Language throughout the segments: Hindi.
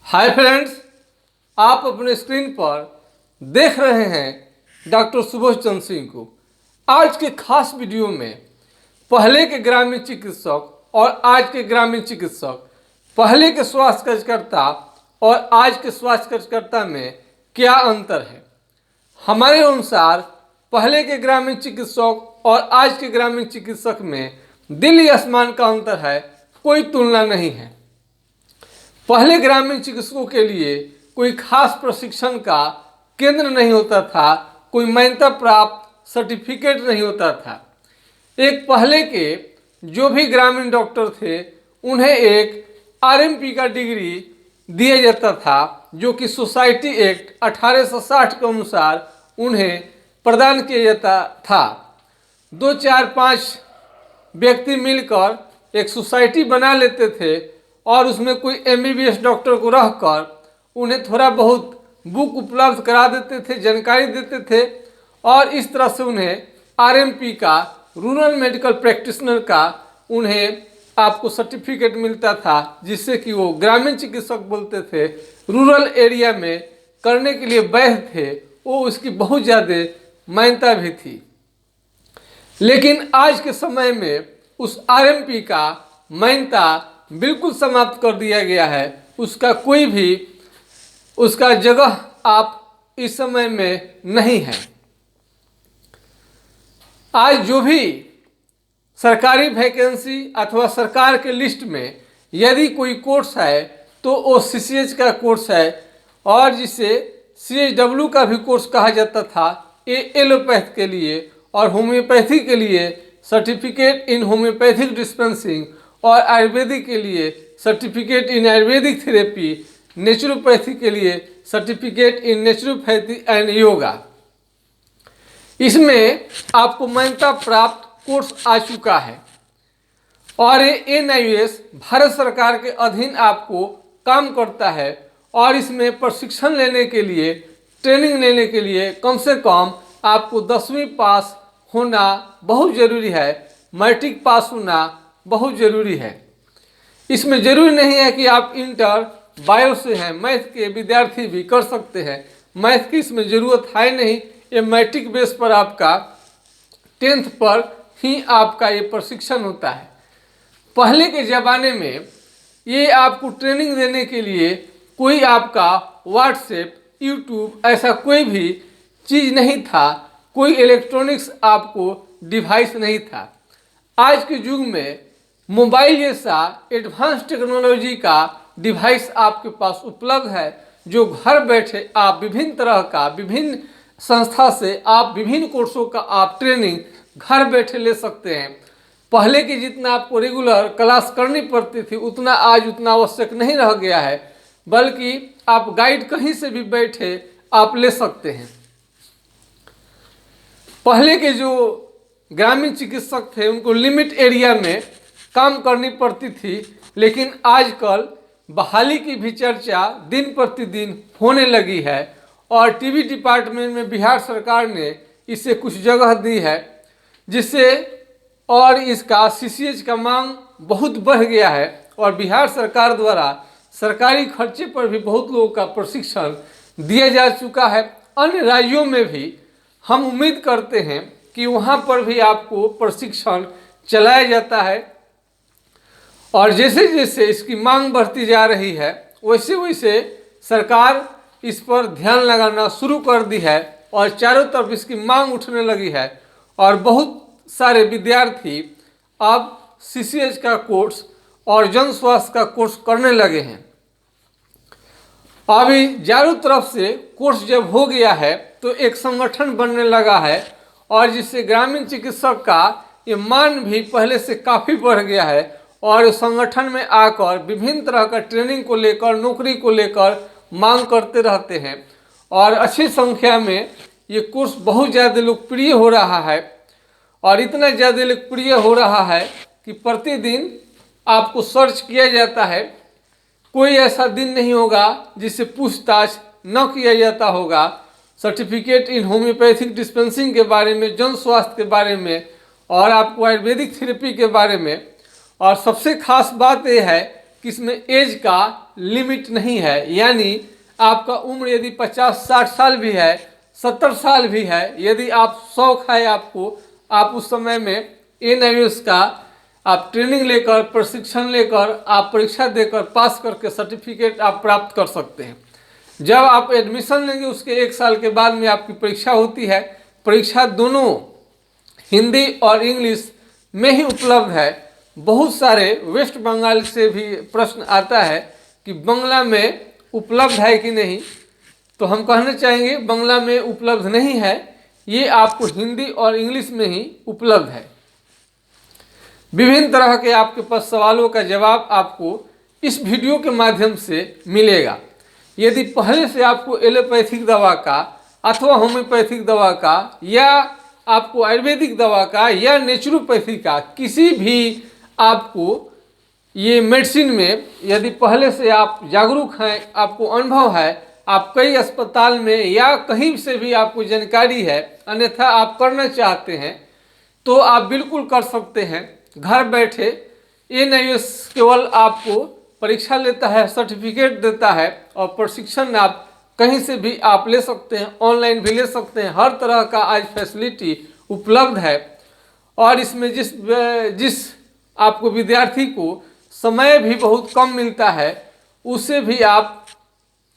हाय फ्रेंड्स, आप अपने स्क्रीन पर देख रहे हैं डॉक्टर सुभाष चंद्र सिंह को। आज के खास वीडियो में पहले के ग्रामीण चिकित्सक और आज के ग्रामीण चिकित्सक, पहले के स्वास्थ्य कार्यकर्ता और आज के स्वास्थ्य कार्यकर्ता में क्या अंतर है। हमारे अनुसार पहले के ग्रामीण चिकित्सक और आज के ग्रामीण चिकित्सक में दिल्ली आसमान का अंतर है, कोई तुलना नहीं है। पहले ग्रामीण चिकित्सकों के लिए कोई खास प्रशिक्षण का केंद्र नहीं होता था, कोई मान्यता प्राप्त सर्टिफिकेट नहीं होता था। एक पहले के जो भी ग्रामीण डॉक्टर थे उन्हें एक आरएमपी का डिग्री दिया जाता था, जो कि सोसाइटी एक्ट 1860 के अनुसार उन्हें प्रदान किया जाता था। 2, 4, 5 व्यक्ति मिलकर एक सोसाइटी बना लेते थे और उसमें कोई एमबीबीएस डॉक्टर को रखकर उन्हें थोड़ा बहुत बुक उपलब्ध करा देते थे, जानकारी देते थे और इस तरह से उन्हें आरएमपी का, रूरल मेडिकल प्रैक्टिशनर का, उन्हें आपको सर्टिफिकेट मिलता था, जिससे कि वो ग्रामीण चिकित्सक बोलते थे। रूरल एरिया में करने के लिए वैध थे, वो उसकी बहुत ज़्यादा मान्यता भी थी। लेकिन आज के समय में उस आरएमपी का मान्यता बिल्कुल समाप्त कर दिया गया है। उसका कोई भी उसका जगह आप इस समय में नहीं है। आज जो भी सरकारी वैकेंसी अथवा सरकार के लिस्ट में यदि कोई कोर्स है तो वो सीसीएच का कोर्स है, और जिसे सीएचडब्ल्यू का भी कोर्स कहा जाता था। ये एलोपैथ के लिए और होम्योपैथी के लिए सर्टिफिकेट इन होम्योपैथिक डिस्पेंसिंग और आयुर्वेदिक के लिए certificate in Ayurvedic therapy, naturopathy के लिए certificate in naturopathy and yoga. इसमें आपको मान्यता प्राप्त कोर्स आ चुका है और ये एनआईवीएस भारत सरकार के अधीन आपको काम करता है। और इसमें प्रशिक्षण लेने के लिए, ट्रेनिंग लेने के लिए कम से कम आपको 10वीं पास होना बहुत ज़रूरी है, मैट्रिक पास होना बहुत ज़रूरी है। इसमें ज़रूरी नहीं है कि आप इंटर बायो से हैं, मैथ के विद्यार्थी भी कर सकते हैं। मैथ की इसमें ज़रूरत है नहीं, ये मैट्रिक बेस पर आपका 10th पर ही आपका ये प्रशिक्षण होता है। पहले के ज़माने में ये आपको ट्रेनिंग देने के लिए कोई आपका व्हाट्सएप, यूट्यूब ऐसा कोई भी चीज़ नहीं था, कोई इलेक्ट्रॉनिक्स आपको डिवाइस नहीं था। आज के युग में मोबाइल जैसा एडवांस टेक्नोलॉजी का डिवाइस आपके पास उपलब्ध है, जो घर बैठे आप विभिन्न तरह का, विभिन्न संस्था से आप विभिन्न कोर्सों का आप ट्रेनिंग घर बैठे ले सकते हैं। पहले की जितना आपको रेगुलर क्लास करनी पड़ती थी उतना आज उतना आवश्यक नहीं रह गया है, बल्कि आप गाइड कहीं से भी बैठे आप ले सकते हैं। पहले के जो ग्रामीण चिकित्सक थे उनको लिमिट एरिया में काम करनी पड़ती थी, लेकिन आजकल बहाली की भी चर्चा दिन प्रतिदिन होने लगी है और टीबी डिपार्टमेंट में बिहार सरकार ने इसे कुछ जगह दी है, जिससे और इसका सीसीएच का मांग बहुत बढ़ गया है और बिहार सरकार द्वारा सरकारी खर्चे पर भी बहुत लोगों का प्रशिक्षण दिया जा चुका है। अन्य राज्यों में भी हम उम्मीद करते हैं कि वहाँ पर भी आपको प्रशिक्षण चलाया जाता है और जैसे जैसे इसकी मांग बढ़ती जा रही है वैसे वैसे सरकार इस पर ध्यान लगाना शुरू कर दी है और चारों तरफ इसकी मांग उठने लगी है और बहुत सारे विद्यार्थी अब सीसीएच का कोर्स और जन स्वास्थ्य का कोर्स करने लगे हैं। अभी चारों तरफ से कोर्स जब हो गया है तो एक संगठन बनने लगा है और जिससे ग्रामीण चिकित्सक का ये मान भी पहले से काफ़ी बढ़ गया है और संगठन में आकर विभिन्न तरह का ट्रेनिंग को लेकर, नौकरी को लेकर मांग करते रहते हैं और अच्छी संख्या में ये कोर्स बहुत ज़्यादा लोकप्रिय हो रहा है। और इतना ज़्यादा लोकप्रिय हो रहा है कि प्रतिदिन आपको सर्च किया जाता है, कोई ऐसा दिन नहीं होगा जिससे पूछताछ न किया जाता होगा। सर्टिफिकेट इन होम्योपैथिक डिस्पेंसिंग के बारे में, जन स्वास्थ्य के बारे में और आपको आयुर्वेदिक थेरेपी के बारे में। और सबसे खास बात यह है कि इसमें एज का लिमिट नहीं है, यानी आपका उम्र यदि 50-60 साल भी है, 70 साल भी है, यदि आप शौक है आपको, आप उस समय में NIOS का आप ट्रेनिंग लेकर, प्रशिक्षण लेकर, आप परीक्षा देकर पास करके सर्टिफिकेट आप प्राप्त कर सकते हैं। जब आप एडमिशन लेंगे उसके 1 साल के बाद में आपकी परीक्षा होती है। परीक्षा दोनों हिंदी और इंग्लिश में ही उपलब्ध है। बहुत सारे वेस्ट बंगाल से भी प्रश्न आता है कि बांग्ला में उपलब्ध है कि नहीं, तो हम कहना चाहेंगे बांग्ला में उपलब्ध नहीं है, ये आपको हिंदी और इंग्लिश में ही उपलब्ध है। विभिन्न तरह के आपके पास सवालों का जवाब आपको इस वीडियो के माध्यम से मिलेगा। यदि पहले से आपको एलोपैथिक दवा का अथवा होम्योपैथिक दवा का या आपको आयुर्वेदिक दवा का या नेचुरोपैथी का किसी भी आपको ये मेडिसिन में यदि पहले से आप जागरूक हैं, आपको अनुभव है, आप कई अस्पताल में या कहीं से भी आपको जानकारी है, अन्यथा आप करना चाहते हैं तो आप बिल्कुल कर सकते हैं। घर बैठे NIOS केवल आपको परीक्षा लेता है, सर्टिफिकेट देता है और प्रशिक्षण आप कहीं से भी आप ले सकते हैं, ऑनलाइन भी ले सकते हैं। हर तरह का आज फैसिलिटी उपलब्ध है और इसमें जिस आपको विद्यार्थी को समय भी बहुत कम मिलता है उसे भी आप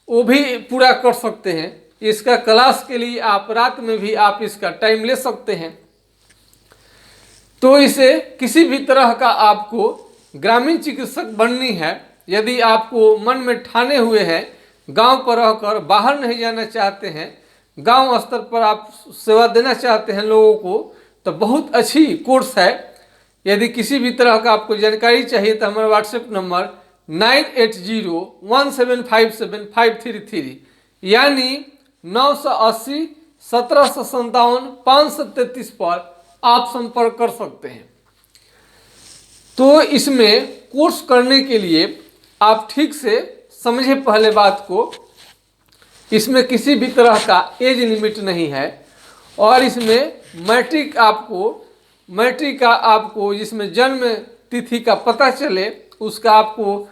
वो भी पूरा कर सकते हैं। इसका क्लास के लिए आप रात में भी आप इसका टाइम ले सकते हैं। तो इसे किसी भी तरह का आपको ग्रामीण चिकित्सक बननी है, यदि आपको मन में ठाने हुए हैं, गांव पर रहकर बाहर नहीं जाना चाहते हैं, गांव स्तर पर आप सेवा देना चाहते हैं लोगों को, तो बहुत अच्छी कोर्स है। यदि किसी भी तरह का आपको जानकारी चाहिए तो हमारा व्हाट्सएप नंबर 9801757533 यानी 980 1757 533 पर आप संपर्क कर सकते हैं। तो इसमें कोर्स करने के लिए आप ठीक से समझे पहले बात को, इसमें किसी भी तरह का एज लिमिट नहीं है और इसमें मैट्रिक का आपको जिसमें जन्म तिथि का पता चले उसका आपको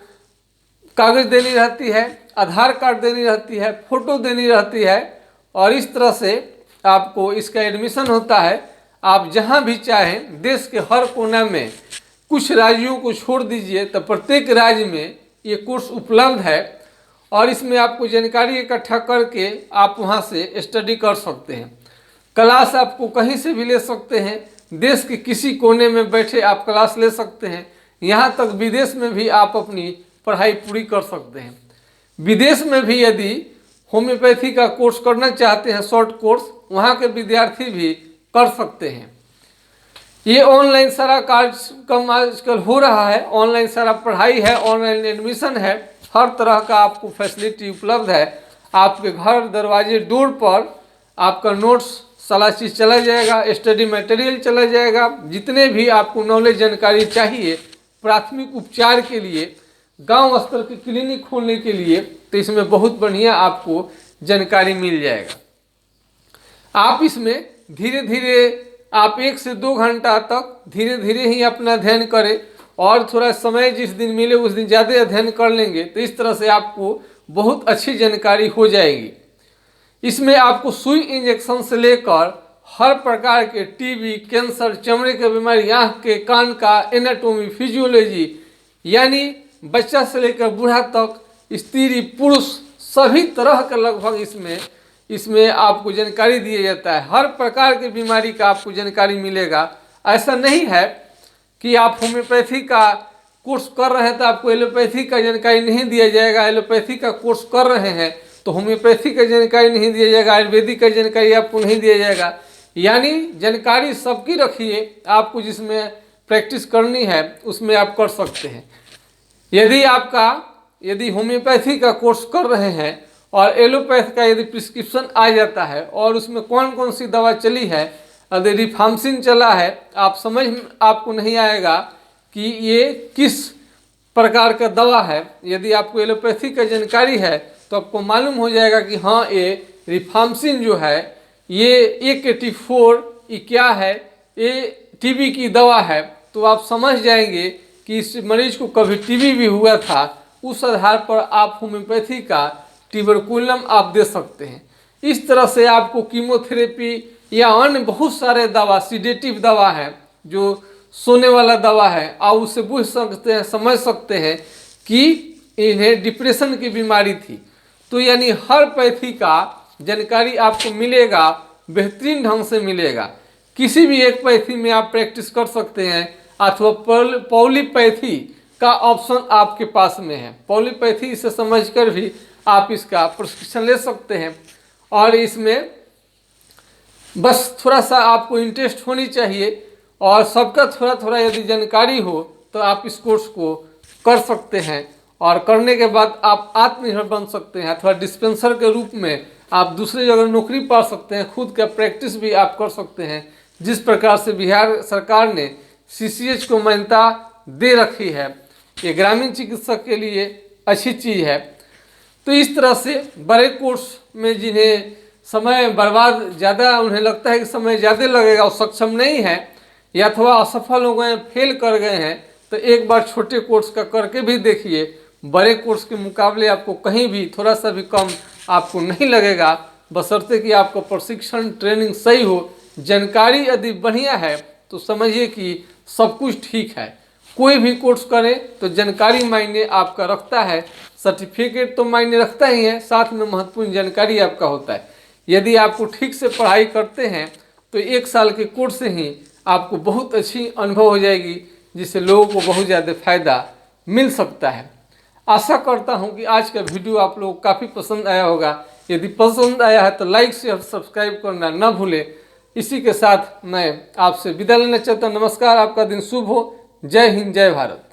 कागज देनी रहती है, आधार कार्ड देनी रहती है, फोटो देनी रहती है और इस तरह से आपको इसका एडमिशन होता है। आप जहां भी चाहें देश के हर कोना में, कुछ राज्यों को छोड़ दीजिए तो प्रत्येक राज्य में ये कोर्स उपलब्ध है और इसमें आपको जानकारी इकट्ठा करके आप वहां से स्टडी कर सकते हैं। क्लास आपको कहीं से भी ले सकते हैं, देश के किसी कोने में बैठे आप क्लास ले सकते हैं। यहाँ तक विदेश में भी आप अपनी पढ़ाई पूरी कर सकते हैं। विदेश में भी यदि होम्योपैथी का कोर्स करना चाहते हैं, शॉर्ट कोर्स, वहाँ के विद्यार्थी भी कर सकते हैं। ये ऑनलाइन सारा कार्यक्रम आजकल हो रहा है, ऑनलाइन सारा पढ़ाई है, ऑनलाइन एडमिशन है, हर तरह का आपको फैसिलिटी उपलब्ध है। आपके घर दरवाजे डोर पर आपका नोट्स सारा चीज़ चला जाएगा, स्टडी मटेरियल चला जाएगा, जितने भी आपको नॉलेज जानकारी चाहिए प्राथमिक उपचार के लिए, गांव स्तर की क्लिनिक खोलने के लिए, तो इसमें बहुत बढ़िया आपको जानकारी मिल जाएगा। आप इसमें धीरे धीरे आप 1 से 2 घंटा तक धीरे धीरे ही अपना अध्ययन करें और थोड़ा समय जिस दिन मिले उस दिन ज़्यादा अध्ययन कर लेंगे तो इस तरह से आपको बहुत अच्छी जानकारी हो जाएगी। इसमें आपको सुई इंजेक्शन से लेकर हर प्रकार के टीबी, कैंसर, चमड़े की बीमारी, आँख के, कान का एनाटोमी, फिजियोलॉजी, यानी बच्चा से लेकर बूढ़ा तक, स्त्री पुरुष सभी तरह का लगभग इसमें आपको जानकारी दिया जाता है। हर प्रकार की बीमारी का आपको जानकारी मिलेगा। ऐसा नहीं है कि आप होम्योपैथी का कोर्स कर रहे हैं तो आपको एलोपैथी का जानकारी नहीं दिया जाएगा, एलोपैथी का कोर्स कर रहे हैं तो होम्योपैथी का जानकारी नहीं दिया जाएगा, आयुर्वेदिक का जानकारी आपको नहीं दिया जाएगा। यानी जानकारी सबकी रखिए, आपको जिसमें प्रैक्टिस करनी है उसमें आप कर सकते हैं। यदि होम्योपैथी का कोर्स कर रहे हैं और एलोपैथ का यदि प्रिस्क्रिप्शन आ जाता है और उसमें कौन कौन सी दवा चली है, यदि रिफाम्सिन चला है, आपको नहीं आएगा कि ये किस प्रकार का दवा है। यदि आपको एलोपैथी का जानकारी है तो आपको मालूम हो जाएगा कि हाँ ये रिफाम्सिन जो है ये AKT4 ये क्या है, ये टीबी की दवा है, तो आप समझ जाएंगे कि इस मरीज को कभी टीबी भी हुआ था, उस आधार पर आप होम्योपैथी का ट्यूबरकुलम आप दे सकते हैं। इस तरह से आपको कीमोथेरेपी या अन्य बहुत सारे दवा, सीडेटिव दवा है, जो सोने वाला दवा है, आप उससे बुझ सकते हैं, समझ सकते हैं कि इन्हें डिप्रेशन की बीमारी थी। तो यानी हर पैथी का जानकारी आपको मिलेगा, बेहतरीन ढंग से मिलेगा। किसी भी एक पैथी में आप प्रैक्टिस कर सकते हैं, अथवा पॉलीपैथी का ऑप्शन आपके पास में है। पॉलीपैथी इसे समझकर भी आप इसका प्रशिक्षण ले सकते हैं। और इसमें बस थोड़ा सा आपको इंटरेस्ट होनी चाहिए और सबका थोड़ा थोड़ा यदि जानकारी हो तो आप इस कोर्स को कर सकते हैं, और करने के बाद आप आत्मनिर्भर बन सकते हैं, अथवा डिस्पेंसर के रूप में आप दूसरी जगह नौकरी पा सकते हैं, खुद का प्रैक्टिस भी आप कर सकते हैं। जिस प्रकार से बिहार सरकार ने CCH को मान्यता दे रखी है, ये ग्रामीण चिकित्सक के लिए अच्छी चीज़ है। तो इस तरह से बड़े कोर्स में जिन्हें समय बर्बाद ज़्यादा, उन्हें लगता है कि समय ज़्यादा लगेगा, और सक्षम नहीं है या अथवा असफल हो गए, फेल कर गए हैं, तो एक बार छोटे कोर्स का करके भी देखिए। बड़े कोर्स के मुकाबले आपको कहीं भी थोड़ा सा भी कम आपको नहीं लगेगा, बशर्ते कि आपका प्रशिक्षण ट्रेनिंग सही हो। जानकारी यदि बढ़िया है तो समझिए कि सब कुछ ठीक है। कोई भी कोर्स करें तो जानकारी मायने आपका रखता है, सर्टिफिकेट तो मायने रखता ही है, साथ में महत्वपूर्ण जानकारी आपका होता है। यदि आपको ठीक से पढ़ाई करते हैं तो 1 साल के कोर्स से ही आपको बहुत अच्छी अनुभव हो जाएगी, जिससे लोगों को बहुत ज़्यादा फायदा मिल सकता है। आशा करता हूं कि आज का वीडियो आप लोगों को काफ़ी पसंद आया होगा। यदि पसंद आया है तो लाइक शेयर सब्सक्राइब करना ना भूलें। इसी के साथ मैं आपसे विदा लेना चाहता हूं। नमस्कार, आपका दिन शुभ हो। जय हिंद, जय भारत।